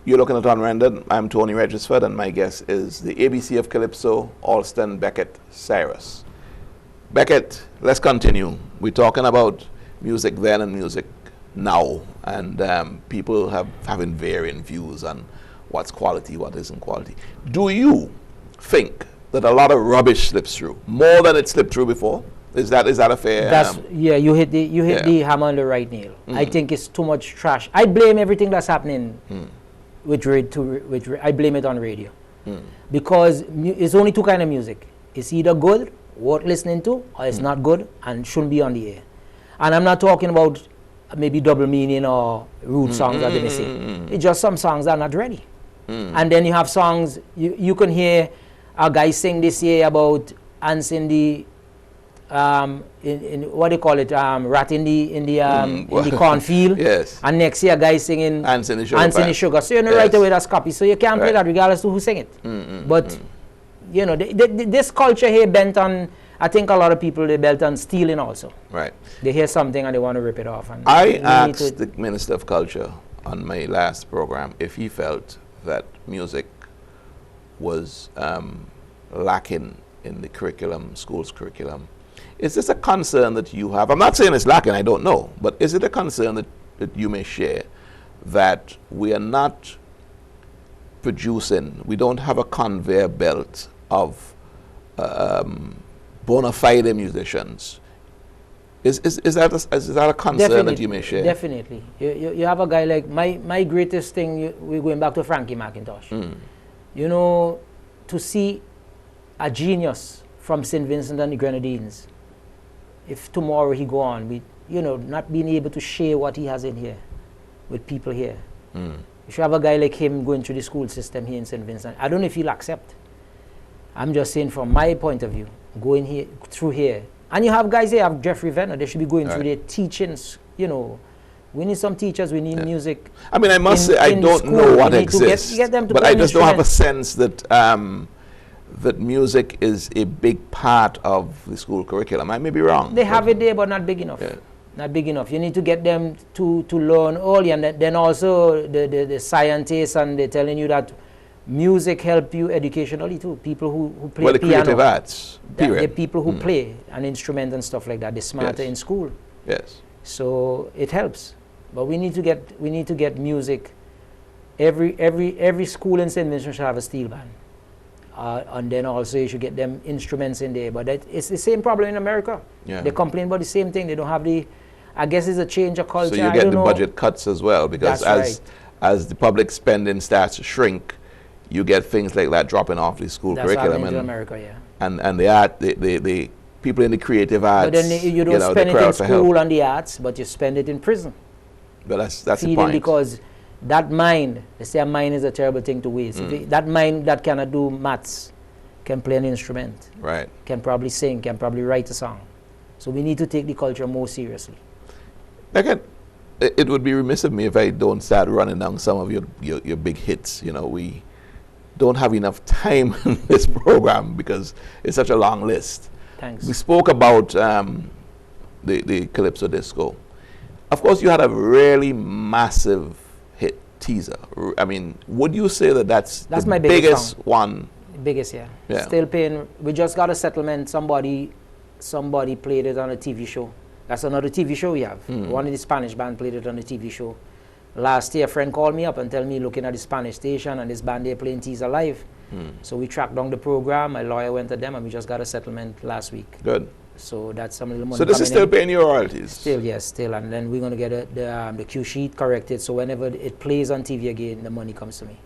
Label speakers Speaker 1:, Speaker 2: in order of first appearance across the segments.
Speaker 1: You're looking at Unrendered. I'm Tony Regisford, and my guest is the ABC of Calypso, Alston, Becket, Cyrus. Becket, let's continue. We're talking about music then and music now, and people having varying views on what's quality, what isn't quality. Do you think that a lot of rubbish slips through, more than it slipped through before? Is that a fair?
Speaker 2: Yeah, you hit the hammer on the right nail. I think it's too much trash. I blame everything that's happening I blame it on radio, because it's only two kind of music. It's either good, worth listening to, or it's not good and shouldn't be on the air. And I'm not talking about maybe double meaning or rude songs that they may say. It's just some songs that are not ready. And then you have songs you can hear a guy sing this year about ants in the in what do you call it, rat in the cornfield. Yes. And next year a guy singing ants in the sugar. So you know right away that's copy. So you can't play that regardless of who sing it. But you know, this culture here bent on, I think a lot of people, they bent on stealing also. Right. They hear something and they want to rip it off. And
Speaker 1: I asked the Minister of Culture on my last program if he felt that music was lacking in the curriculum, school's curriculum. Is this a concern that you have? I'm not saying it's lacking, I don't know, but is it a concern that you may share, that we are not producing, we don't have a conveyor belt of bona fide musicians? Is that a concern that you may share?
Speaker 2: Definitely. You have a guy like, my greatest thing, we're going back to Frankie McIntosh. You know, to see a genius from St. Vincent and the Grenadines, if tomorrow he go on, not being able to share what he has in here with people here. If you have a guy like him going through the school system here in St. Vincent, I don't know if he'll accept. I'm just saying from my point of view, going here through here, and you have guys here, have Jeffrey Venner, they should be going through their teachings, you know. We need some teachers, we need music.
Speaker 1: I mean, I must say, I don't know what exists, but I just don't have a sense that that music is a big part of the school curriculum. I may be wrong.
Speaker 2: They have it there, but not big enough. Not big enough. You need to get them to learn early, and then also the scientists, and they're telling you that music help you educationally too. People who play
Speaker 1: the
Speaker 2: piano,
Speaker 1: creative arts,
Speaker 2: the people who play an instrument and stuff like that, they're smarter in school.
Speaker 1: Yes.
Speaker 2: So it helps, but we need to get music. Every school in St. Vincent should have a steel band. And then also you should get them instruments in there. But it's the same problem in America. They complain about the same thing. They don't have I guess it's a change of culture.
Speaker 1: So you get the budget cuts as well, because as the public spending starts to shrink, you get things like that dropping off the school curriculum.
Speaker 2: That's in America, yeah.
Speaker 1: And the people in the creative arts,
Speaker 2: but then you don't spend it in school on the arts, but you spend it in prison.
Speaker 1: But that's the point.
Speaker 2: Because that mind, they say a mind is a terrible thing to waste. That mind that cannot do maths can play an instrument, can probably sing, can probably write a song. So we need to take the culture more seriously.
Speaker 1: Again, it would be remiss of me if I don't start running down some of your big hits. You know, we don't have enough time in this program because it's such a long list.
Speaker 2: Thanks.
Speaker 1: We spoke about the Calypso disco. Of course, you had a really massive hit, Teaser. I mean, would you say that's the
Speaker 2: my
Speaker 1: biggest one?
Speaker 2: Biggest, yeah. Still paying. We just got a settlement. Somebody played it on a TV show. That's another TV show we have. One of the Spanish band played it on a TV show. Last year, a friend called me up and told me looking at the Spanish station and this band, they're playing Teaser live. So we tracked down the program. My lawyer went to them and we just got a settlement last week.
Speaker 1: Good.
Speaker 2: So that's some little money.
Speaker 1: So this is still paying your royalties?
Speaker 2: Still, yes, still. And then we're going to get the cue sheet corrected. So whenever it plays on TV again, the money comes to me.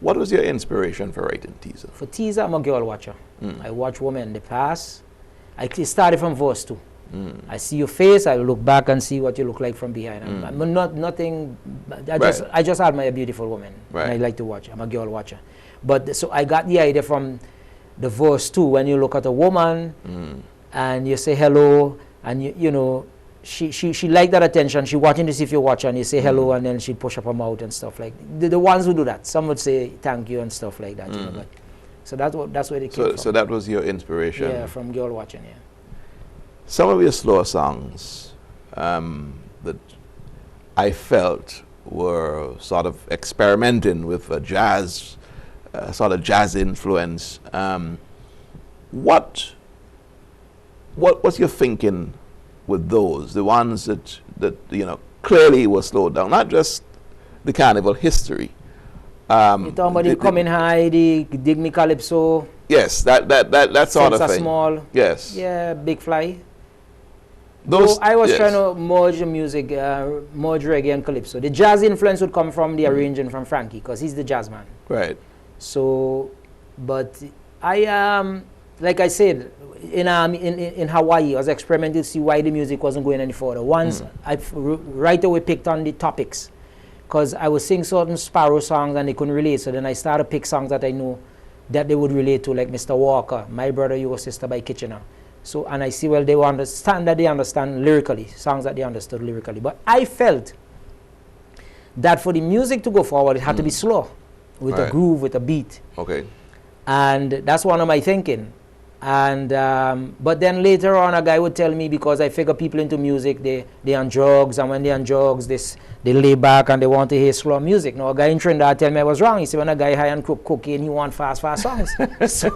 Speaker 1: What was your inspiration for writing Teaser?
Speaker 2: For Teaser, I'm a girl watcher. I watch women. They pass. I started from verse 2. I see your face, I look back and see what you look like from behind. I'm not nothing. I just admire a beautiful woman. And I like to watch. I'm a girl watcher. But so I got the idea from the verse 2. When you look at a woman and you say hello, and you know she like that attention. She watching to see if you watch, and you say hello, and then she push up her mouth and stuff like the ones who do that. Some would say thank you and stuff like that. You know, but so that's where it came from.
Speaker 1: So that was your inspiration.
Speaker 2: Yeah, from girl watching. Yeah.
Speaker 1: Some of your slower songs that I felt were sort of experimenting with a jazz, sort of jazz influence. What's your thinking with those, the ones that clearly were slowed down, not just the carnival history.
Speaker 2: You talking about the Coming High, the Dig Me Calypso?
Speaker 1: Yes, that sort of thing.
Speaker 2: Small.
Speaker 1: Yes.
Speaker 2: Yeah, Big Fly.
Speaker 1: Those,
Speaker 2: so I was trying to merge the music, merge reggae and calypso. The jazz influence would come from the arranging from Frankie, because he's the jazz man.
Speaker 1: Right.
Speaker 2: So, but I like I said, in Hawaii, I was experimenting to see why the music wasn't going any further. Once I right away picked on the topics, because I was singing certain Sparrow songs and they couldn't relate. So then I started to pick songs that I knew that they would relate to, like Mr. Walker, My Brother, Your Sister by Kitchener. So, and I see, well, they understand that they understand lyrically, songs that they understood lyrically. But I felt that for the music to go forward, it had to be slow, with a groove, with a beat.
Speaker 1: Okay.
Speaker 2: And that's one of my thinking. And but then later on, a guy would tell me, because I figure people into music, they on drugs, and when they on drugs, they lay back and they want to hear slow music. Now, a guy in Trinidad tell me I was wrong. He said, when a guy high on cocaine, he want fast songs. So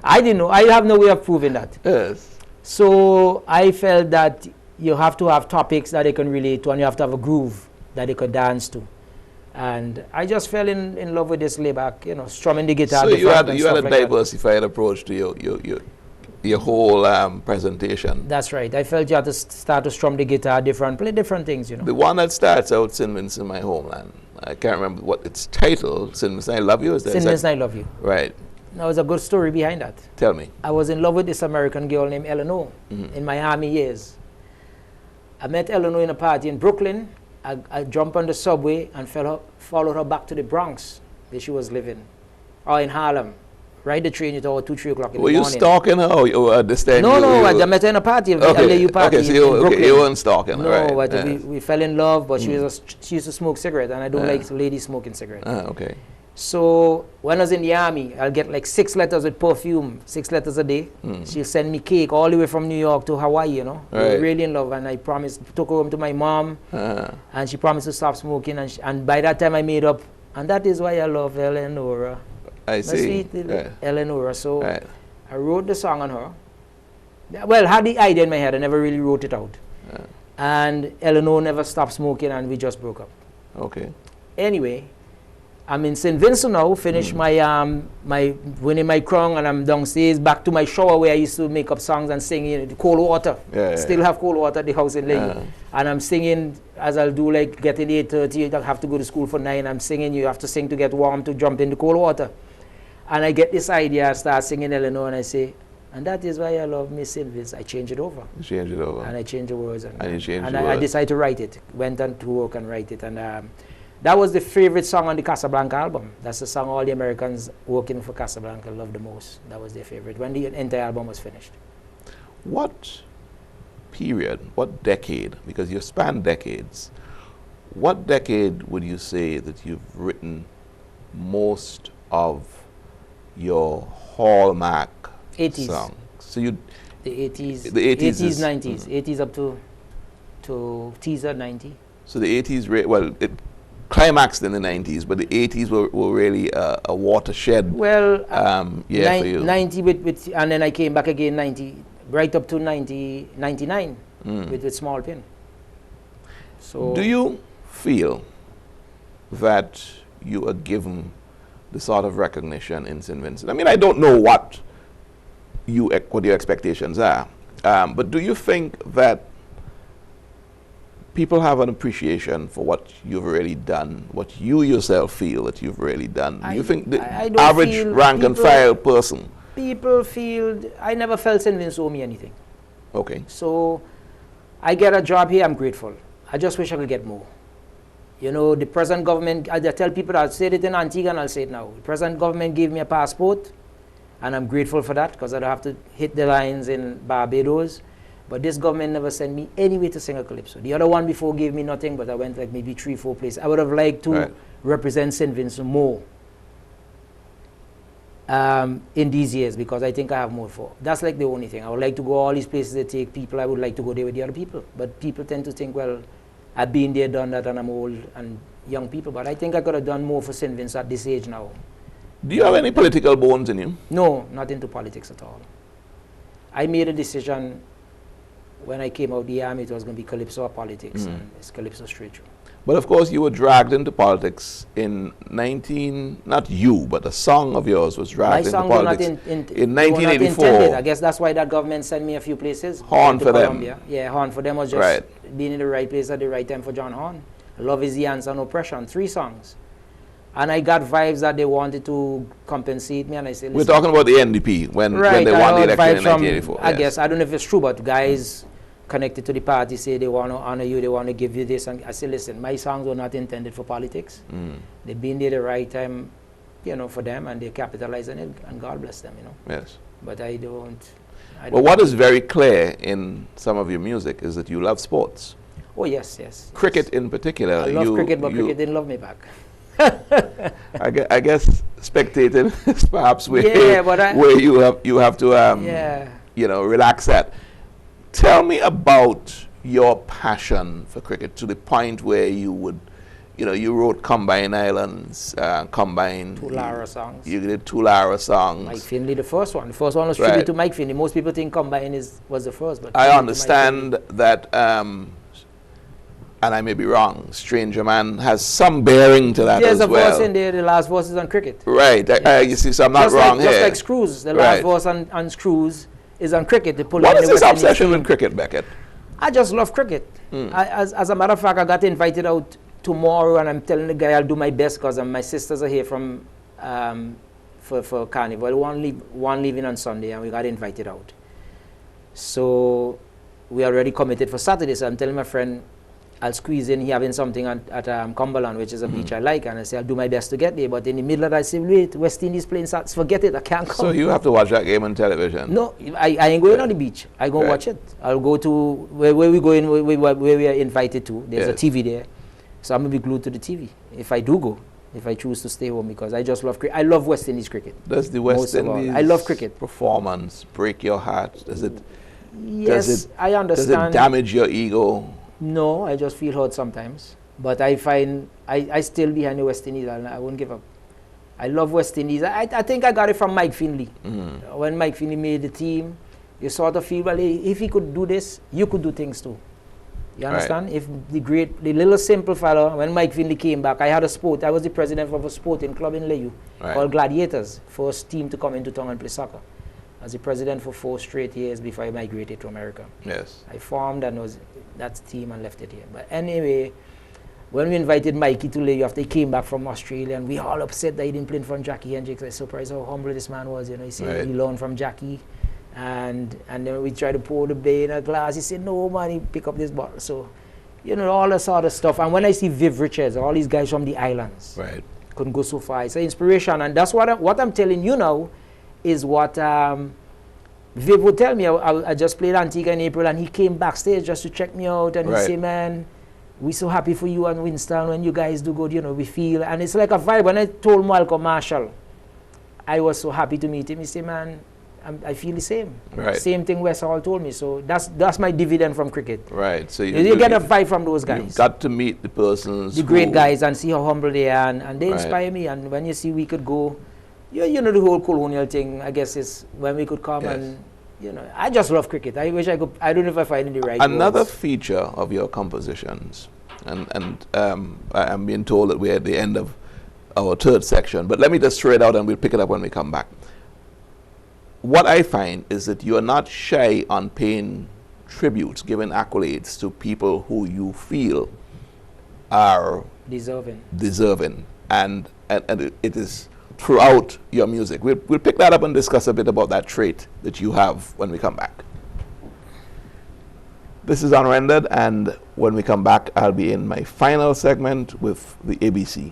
Speaker 2: I didn't know. I have no way of proving that.
Speaker 1: Yes.
Speaker 2: So I felt that you have to have topics that they can relate to, and you have to have a groove that they could dance to. And I just fell in love with this layback, strumming the guitar.
Speaker 1: So you had a
Speaker 2: like
Speaker 1: diversified approach to your whole presentation.
Speaker 2: That's right. I felt you had to start to strum the guitar different, play different things,
Speaker 1: The one that starts out, St. Vincent, My Homeland. I can't remember what it's titled. St. Vincent, I Love You?
Speaker 2: St. Vincent, I Love You.
Speaker 1: Right.
Speaker 2: Now, there's a good story behind that.
Speaker 1: Tell me.
Speaker 2: I was in love with this American girl named Eleanor in my army years. I met Eleanor in a party in Brooklyn. I jumped on the subway and followed her back to the Bronx, where she was living, or in Harlem. Ride the train at about 2, 3 o'clock in the morning. Were
Speaker 1: you stalking her or at this time?
Speaker 2: No, I met her in a party, a LAU party in Brooklyn.
Speaker 1: You weren't stalking her,
Speaker 2: no,
Speaker 1: right.
Speaker 2: but we fell in love, but she used to smoke cigarettes, and I don't like ladies smoking cigarettes.
Speaker 1: Okay.
Speaker 2: So when I was in the army, I'll get like 6 letters with perfume, 6 letters a day. She'll send me cake all the way from New York to Hawaii, We were really in love, and I took her home to my mom, and she promised to stop smoking, and by that time I made up, and that is why I love Eleanor.
Speaker 1: I see.
Speaker 2: Sweet Eleanor. So I wrote the song on her. Well, had the idea in my head, I never really wrote it out. And Eleanor never stopped smoking, and we just broke up.
Speaker 1: Okay.
Speaker 2: Anyway, I'm in St. Vincent now, finished my winning my crown, and I'm downstairs back to my shower where I used to make up songs and sing in the cold water. Still have cold water at the house in Lagos. And I'm singing, as I'll do, like getting 8:30, I have to go to school for 9. I'm singing, you have to sing to get warm to jump in the cold water. And I get this idea, I start singing Eleanor, and I say, and that is why I love Miss St. Vincent. I change it over.
Speaker 1: You change it over.
Speaker 2: And I change the words. And
Speaker 1: you change the words.
Speaker 2: I decided to write it. Went on to work and write it. And that was the favorite song on the Casablanca album. That's the song all the Americans working for Casablanca loved the most. That was their favorite when the entire album was finished.
Speaker 1: What period, what decade, because you've spanned decades, what decade would you say that you've written most of your hallmark
Speaker 2: 80s.
Speaker 1: songs? So you
Speaker 2: the 80s,
Speaker 1: the 80s,
Speaker 2: 90s, 80s up to teaser 90.
Speaker 1: So the 80s, it climaxed in the 90s, but the 80s were really a watershed.
Speaker 2: Well,
Speaker 1: for you.
Speaker 2: 90 with, and then I came back again 90, right up to 99 with Small Pin. So
Speaker 1: do you feel that you are given the sort of recognition in St. Vincent? I mean, I don't know what your expectations are, but do you think that people have an appreciation for what you've really done, what you yourself feel that you've really done? Do you think the average rank and file person?
Speaker 2: People feel, I never felt St. Vincent owe me anything.
Speaker 1: Okay.
Speaker 2: So I get a job here, I'm grateful. I just wish I could get more. The present government, I tell people, I'll say it in Antigua and I'll say it now. The present government gave me a passport, and I'm grateful for that, because I don't have to hit the lines in Barbados. But this government never sent me anywhere to sing a calypso. The other one before gave me nothing, but I went like maybe 3, 4 places. I would have liked to represent St. Vincent more in these years, because I think I have more for. That's like the only thing. I would like to go all these places they take people. I would like to go there with the other people. But people tend to think, well, I've been there, done that, and I'm old and young people. But I think I could have done more for St. Vincent at this age now.
Speaker 1: Do you have any political bones in you?
Speaker 2: No, not into politics at all. I made a decision when I came out of the army, it was going to be Calypso or politics, and it's Calypso straight through.
Speaker 1: But of course, you were dragged into politics in not you, but a song of yours was dragged into politics in 1984.
Speaker 2: I guess that's why that government sent me a few places.
Speaker 1: Horn for
Speaker 2: Colombia.
Speaker 1: them.
Speaker 2: Yeah, Horn for them was just being in the right place at the right time for John Horn. Love is the answer, no pressure, on 3 songs. And I got vibes that they wanted to compensate me, and I said,
Speaker 1: we're talking about the NDP when they won the election in 1984.
Speaker 2: I guess, I don't know if it's true, but guys connected to the party say they want to honor you, they want to give you this. And I say, listen, my songs were not intended for politics. They've been there the right time, for them, and they capitalize on it, and God bless them,
Speaker 1: Yes.
Speaker 2: But I don't.
Speaker 1: Well, what is very clear in some of your music is that you love sports.
Speaker 2: Oh, yes.
Speaker 1: Cricket in particular.
Speaker 2: I love cricket, but cricket didn't love me back.
Speaker 1: I guess spectating is perhaps where you have to relax at. Tell me about your passion for cricket to the point where you would, you wrote Combine Islands, Combine.
Speaker 2: Tulara songs.
Speaker 1: You did Tulara songs.
Speaker 2: Mike Finley, the first one. The first one was tribute to Mike Finley. Most people think Combine was the first, but
Speaker 1: I understand that, and I may be wrong, Stranger Man has some bearing to that as well.
Speaker 2: There's a verse in there, the last verse is on cricket.
Speaker 1: Right,
Speaker 2: yes.
Speaker 1: You see, so I'm not wrong here.
Speaker 2: Just like Screws, the last verse on Screws is on cricket.
Speaker 1: What is this obsession with cricket, Becket?
Speaker 2: I just love cricket. As a matter of fact, I got invited out tomorrow, and I'm telling the guy I'll do my best because my sisters are here from for Carnival. One leaving on Sunday, and we got invited out. So we already committed for Saturday, so I'm telling my friend, I'll squeeze in. He having something at Cumberland, which is a beach I like, and I say I'll do my best to get there. But in the middle of that, I say, wait, West Indies playing Sats, forget it, I can't come.
Speaker 1: So you have to watch that game on television?
Speaker 2: No, I ain't going on the beach. I go watch it. I'll go to where we going, where we are invited to. There's a TV there, so I'm gonna be glued to the TV if I do go. If I choose to stay home, because I just love cricket. I love West Indies cricket.
Speaker 1: Does the West Indies
Speaker 2: I love cricket
Speaker 1: performance break your heart? Does it?
Speaker 2: Yes, I understand.
Speaker 1: Does it damage your ego?
Speaker 2: No, I just feel hurt sometimes. But I find I still behind the West Indies, and I won't give up. I love West Indies. I think I got it from Mike Finley. When Mike Finley made the team, you sort of feel, well, if he could do this, you could do things too. You understand? If the little simple fellow, when Mike Finley came back, I was the president of a sporting club in Leyu called Gladiators, first team to come into town and play soccer. I was the president for 4 straight years before I migrated to America.
Speaker 1: Yes.
Speaker 2: I formed and was that team and left it here. But anyway, when we invited Mikey to Leyu after he came back from Australia, and we all upset that he didn't play in front of Jackie Hendricks. I was surprised how humble this man was. He said he learned from Jackie. And then we tried to pour the beer in a glass. He said, no, man, he pick up this bottle. So, all that sort of stuff. And when I see Viv Richards, all these guys from the islands, couldn't go so far. It's an inspiration. And that's what I'm telling you now is what Viv would tell me. I just played Antigua in April, and he came backstage just to check me out. And he said, man, we're so happy for you and Winston when you guys do good. We feel. And it's like a vibe. When I told Malcolm Marshall, I was so happy to meet him. He said, man, I feel the same. Same thing West Hall told me. So that's my dividend from cricket. Right. So you get a vibe from those guys.
Speaker 1: You've got to meet the persons,
Speaker 2: the great guys, and see how humble they are, and they inspire me. And when you see we could go, the whole colonial thing, I guess, is when we could come and, I just love cricket. I wish I could. I don't know if I find the right
Speaker 1: Another
Speaker 2: words.
Speaker 1: feature of your compositions, and I'm being told that we're at the end of our 3rd section, but let me just throw it out and we'll pick it up when we come back. What I find is that you are not shy on paying tributes, giving accolades to people who you feel are deserving, and it is throughout your music. We'll pick that up and discuss a bit about that trait that you have when we come back. This is Unrendered, and when we come back, I'll be in my final segment with the ABC.